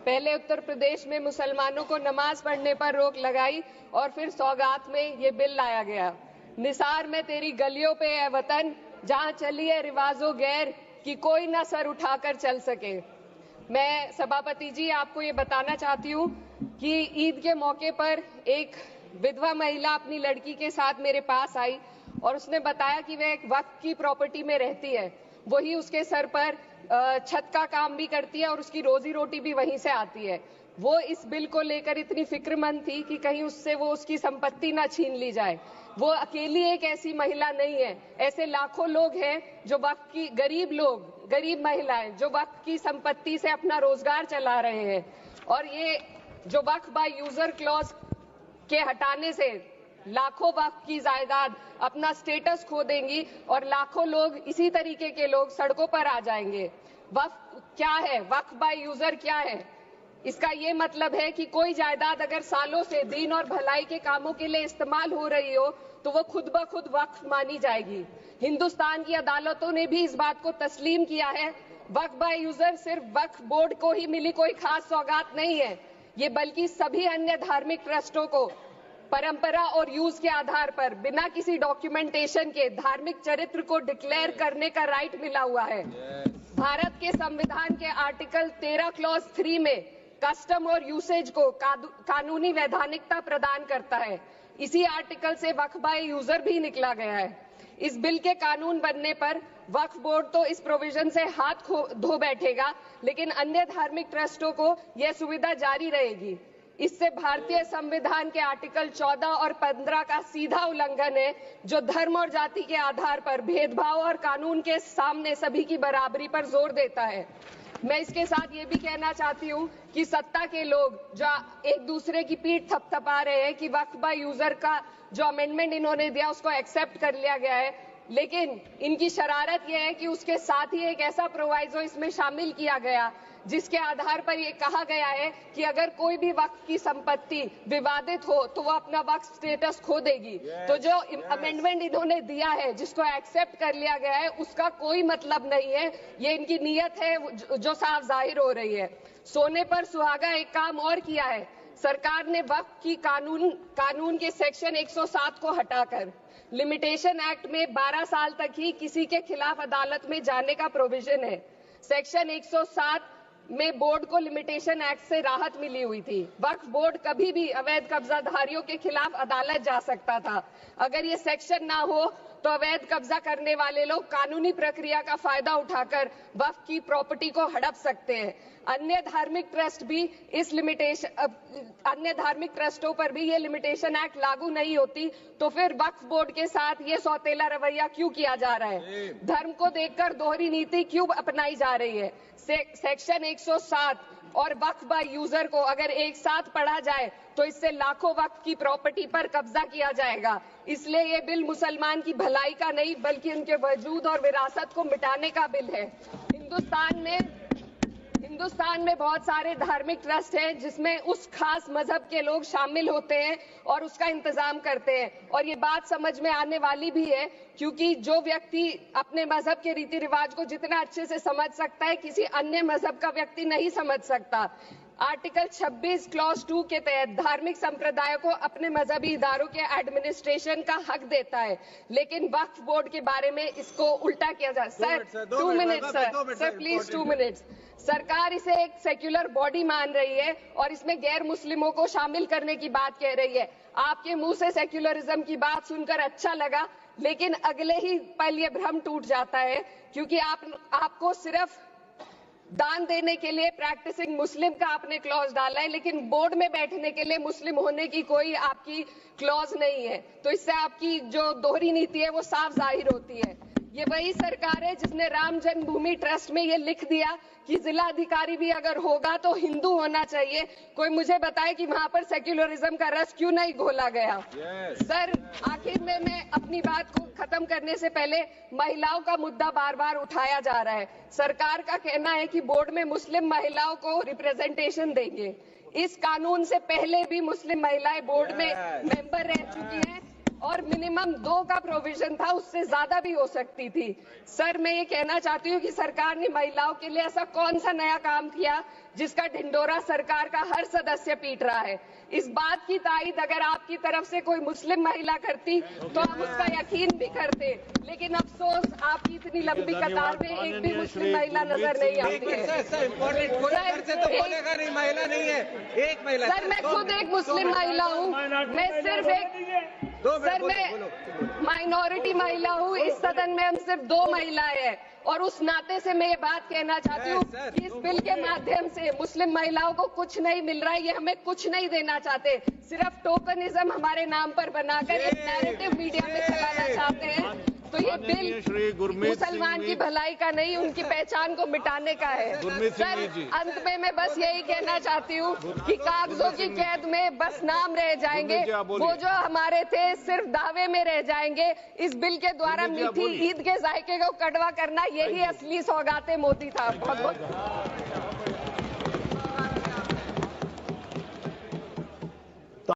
पहले उत्तर प्रदेश में मुसलमानों को नमाज पढ़ने पर रोक लगाई और फिर सौगात में ये बिल लाया गया। निसार में तेरी गलियों पे है वतन, जहां चली है रिवाजो गैर कि कोई ना सर उठाकर चल सके। मैं सभापति जी आपको ये बताना चाहती हूँ कि ईद के मौके पर एक विधवा महिला अपनी लड़की के साथ मेरे पास आई और उसने बताया कि वह एक वक्फ की प्रॉपर्टी में रहती है, वही उसके सर पर छत का काम भी करती है और उसकी रोजी रोटी भी वहीं से आती है। वो इस बिल को लेकर इतनी फिक्रमंद थी कि कहीं उससे वो उसकी संपत्ति ना छीन ली जाए। वो अकेली एक ऐसी महिला नहीं है, ऐसे लाखों लोग हैं जो वक्फ की गरीब महिलाएं जो वक्फ की संपत्ति से अपना रोजगार चला रहे हैं। और ये जो वक्फ बाय यूजर क्लॉज के हटाने से लाखों वक्फ की जायदाद अपना स्टेटस खो देंगी और लाखों लोग इसी तरीके के लोग सड़कों पर आ जाएंगे। वक्फ क्या है? वक्फ बाय यूजर क्या है? इसका ये मतलब है कि कोई जायदाद अगर सालों से दीन और भलाई के कामों के लिए इस्तेमाल हो रही हो तो वो खुद ब खुद वक्फ मानी जाएगी। हिंदुस्तान की अदालतों ने भी इस बात को तस्लीम किया है। वक्फ बाय यूजर सिर्फ वक्फ बोर्ड को ही मिली कोई खास सौगात नहीं है, ये बल्कि सभी अन्य धार्मिक ट्रस्टों को परंपरा और यूज के आधार पर बिना किसी डॉक्यूमेंटेशन के धार्मिक चरित्र को डिक्लेयर करने का राइट मिला हुआ है। भारत के संविधान के आर्टिकल 13 क्लॉज 3 में कस्टम और यूसेज को कानूनी वैधानिकता प्रदान करता है। इसी आर्टिकल से वक्फ बाय यूजर भी निकला गया है। इस बिल के कानून बनने पर वक्फ बोर्ड तो इस प्रोविजन से हाथ धो बैठेगा, लेकिन अन्य धार्मिक ट्रस्टों को यह सुविधा जारी रहेगी। इससे भारतीय संविधान के आर्टिकल 14 और 15 का सीधा उल्लंघन है, जो धर्म और जाति के आधार पर भेदभाव और कानून के सामने सभी की बराबरी पर जोर देता है। मैं इसके साथ ये भी कहना चाहती हूँ कि सत्ता के लोग जो एक दूसरे की पीठ थपथपा रहे हैं कि वक्फ बाय यूजर का जो अमेंडमेंट इन्होंने दिया उसको एक्सेप्ट कर लिया गया है, लेकिन इनकी शरारत यह है कि उसके साथ ही एक ऐसा प्रोवाइजो इसमें शामिल किया गया जिसके आधार पर यह कहा गया है कि अगर कोई भी वक्फ की संपत्ति विवादित हो तो वो अपना वक्फ स्टेटस खो देगी। तो जो अमेंडमेंट इन्होंने दिया है, जिसको एक्सेप्ट कर लिया गया है, उसका कोई मतलब नहीं है। ये इनकी नीयत है जो साफ जाहिर हो रही है। सोने पर सुहागा एक काम और किया है। सरकार ने वक्फ की कानून के सेक्शन 107 को हटाकर लिमिटेशन एक्ट में 12 साल तक ही किसी के खिलाफ अदालत में जाने का प्रोविजन है। सेक्शन 107 में बोर्ड को लिमिटेशन एक्ट से राहत मिली हुई थी। वक्फ बोर्ड कभी भी अवैध कब्जाधारियों के खिलाफ अदालत जा सकता था। अगर ये सेक्शन ना हो तो अवैध कब्जा करने वाले लोग कानूनी प्रक्रिया का फायदा उठाकर वक्फ की प्रॉपर्टी को हड़प सकते हैं। अन्य धार्मिक ट्रस्टों पर भी ये लिमिटेशन एक्ट लागू नहीं होती, तो फिर वक्फ बोर्ड के साथ ये सौतेला रवैया क्यों किया जा रहा है? धर्म को देखकर दोहरी नीति क्यों अपनाई जा रही है? सेक्शन 107 और वक्फ बाय यूजर को अगर एक साथ पढ़ा जाए तो इससे लाखों वक्फ की प्रॉपर्टी पर कब्जा किया जाएगा। इसलिए ये बिल मुसलमान की भलाई का नहीं बल्कि उनके वजूद और विरासत को मिटाने का बिल है। हिंदुस्तान में बहुत सारे धार्मिक ट्रस्ट हैं जिसमें उस खास मजहब के लोग शामिल होते हैं और उसका इंतजाम करते हैं। और ये बात समझ में आने वाली भी है, क्योंकि जो व्यक्ति अपने मजहब के रीति रिवाज को जितना अच्छे से समझ सकता है, किसी अन्य मजहब का व्यक्ति नहीं समझ सकता। आर्टिकल 26 क्लॉज 2 के तहत धार्मिक संप्रदायों को अपने मजहबी इदारों के एडमिनिस्ट्रेशन का हक देता है, लेकिन वक्फ बोर्ड के बारे में इसको उल्टा किया जा रहा है। Sir 2 minute sir please 2 minutes. सरकार इसे एक सेक्युलर बॉडी मान रही है और इसमें गैर मुस्लिमों को शामिल करने की बात कह रही है। आपके मुंह से सेक्युलरिज्म की बात सुनकर अच्छा लगा, लेकिन अगले ही पल ये भ्रम टूट जाता है, क्योंकि आपको सिर्फ दान देने के लिए प्रैक्टिसिंग मुस्लिम का आपने क्लॉज डाला है, लेकिन बोर्ड में बैठने के लिए मुस्लिम होने की कोई आपकी क्लॉज नहीं है। तो इससे आपकी जो दोहरी नीति है वो साफ जाहिर होती है। ये वही सरकार है जिसने राम जन्मभूमि ट्रस्ट में ये लिख दिया कि जिला अधिकारी भी अगर होगा तो हिंदू होना चाहिए। कोई मुझे बताए कि वहां पर सेक्युलरिज्म का रस क्यों नहीं घोला गया? सर आखिर में मैं अपनी बात को खत्म करने से पहले महिलाओं का मुद्दा बार बार उठाया जा रहा है। सरकार का कहना है कि बोर्ड में मुस्लिम महिलाओं को रिप्रेजेंटेशन देंगे। इस कानून से पहले भी मुस्लिम महिलाएं बोर्ड में मेंबर रह चुकी हैं और मिनिमम 2 का प्रोविजन था, उससे ज्यादा भी हो सकती थी। सर, मैं ये कहना चाहती हूँ कि सरकार ने महिलाओं के लिए ऐसा कौन सा नया काम किया जिसका ढिंडोरा सरकार का हर सदस्य पीट रहा है। इस बात की तायीद अगर आपकी तरफ से कोई मुस्लिम महिला करती तो हम उसका यकीन भी करते, लेकिन अफसोस आपकी इतनी लंबी कतार में एक भी मुस्लिम महिला नजर नहीं आती है। सर, मैं खुद एक मुस्लिम महिला हूँ, मैं सिर्फ मैं माइनॉरिटी महिला हूँ। इस सदन में हम सिर्फ 2 महिलाएं हैं और उस नाते से मैं ये बात कहना चाहती हूँ कि इस बिल के माध्यम से मुस्लिम महिलाओं को कुछ नहीं मिल रहा है, ये हमें कुछ नहीं देना चाहते, सिर्फ टोकनिज्म हमारे नाम पर बनाकर एक नैरेटिव मीडिया में चलाना चाहते हैं। तो ये बिल मुसलमान की भलाई का नहीं, उनकी पहचान को मिटाने का है। सर, अंत में मैं बस यही कहना चाहती हूँ कि कागजों की कैद में बस नाम रह जाएंगे, वो जो हमारे थे सिर्फ दावे में रह जाएंगे। इस बिल के द्वारा मीठी ईद के जायके को कड़वा करना, यही असली सौगाते मोदी था। बहुत बहुत